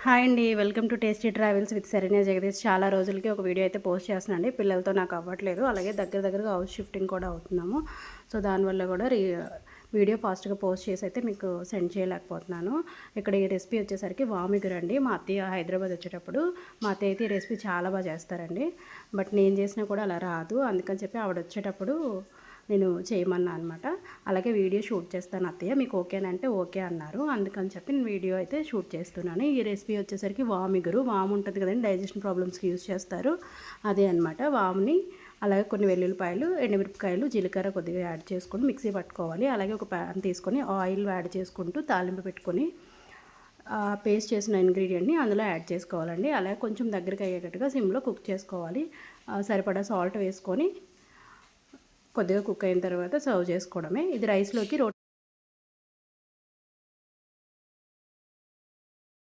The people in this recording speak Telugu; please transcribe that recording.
హాయ్ అండి. Welcome to tasty travels with Saranya Jagadish. చాలా రోజులకి ఒక వీడియో అయితే పోస్ట్ చేస్తున్నానండి. పిల్లలతో నాకు అవ్వట్లేదు. అలాగే దగ్గరగా హౌస్ షిఫ్టింగ్ కూడా అవుతున్నాము. సో దానివల్ల కూడా వీడియో ఫాస్ట్గా పోస్ట్ చేసి అయితే మీకు సెండ్ చేయలేకపోతున్నాను. ఇక్కడ ఈ రెసిపీ వచ్చేసరికి వామిగురండి. మా అత్తయ్య హైదరాబాద్ వచ్చేటప్పుడు మా అత్తయ్య అయితే ఈ రెసిపీ చాలా బాగా చేస్తారండి. బట్ నేను చేసినా కూడా అలా రాదు. అందుకని చెప్పి ఆవిడ వచ్చేటప్పుడు నేను చేయమన్నా అనమాట. అలాగే వీడియో షూట్ చేస్తాను అత్తయ్య, మీకు ఓకేనంటే ఓకే అన్నారు. అందుకని చెప్పి నేను వీడియో అయితే షూట్ చేస్తున్నాను. ఈ రెసిపీ వచ్చేసరికి వామిగురు, వాము ఉంటుంది కదండి, డైజెషన్ ప్రాబ్లమ్స్కి యూజ్ చేస్తారు, అదే అనమాట. వాముని అలాగే కొన్ని వెల్లుల్లిపాయలు, ఎండుమిరపకాయలు, జీలకర్ర కొద్దిగా యాడ్ చేసుకొని మిక్సీ పట్టుకోవాలి. అలాగే ఒక ప్యాన్ తీసుకొని ఆయిల్ యాడ్ చేసుకుంటూ తాలింపు పెట్టుకొని పేస్ట్ చేసిన ఇంగ్రీడియంట్ని అందులో యాడ్ చేసుకోవాలండి. అలాగే కొంచెం దగ్గరికి అయ్యేటట్టుగా సిమ్లో కుక్ చేసుకోవాలి. సరిపడా సాల్ట్ వేసుకొని కొద్దిగా కుక్ అయిన తర్వాత సర్వ్ చేసుకోవడమే. ఇది రైస్లోకి,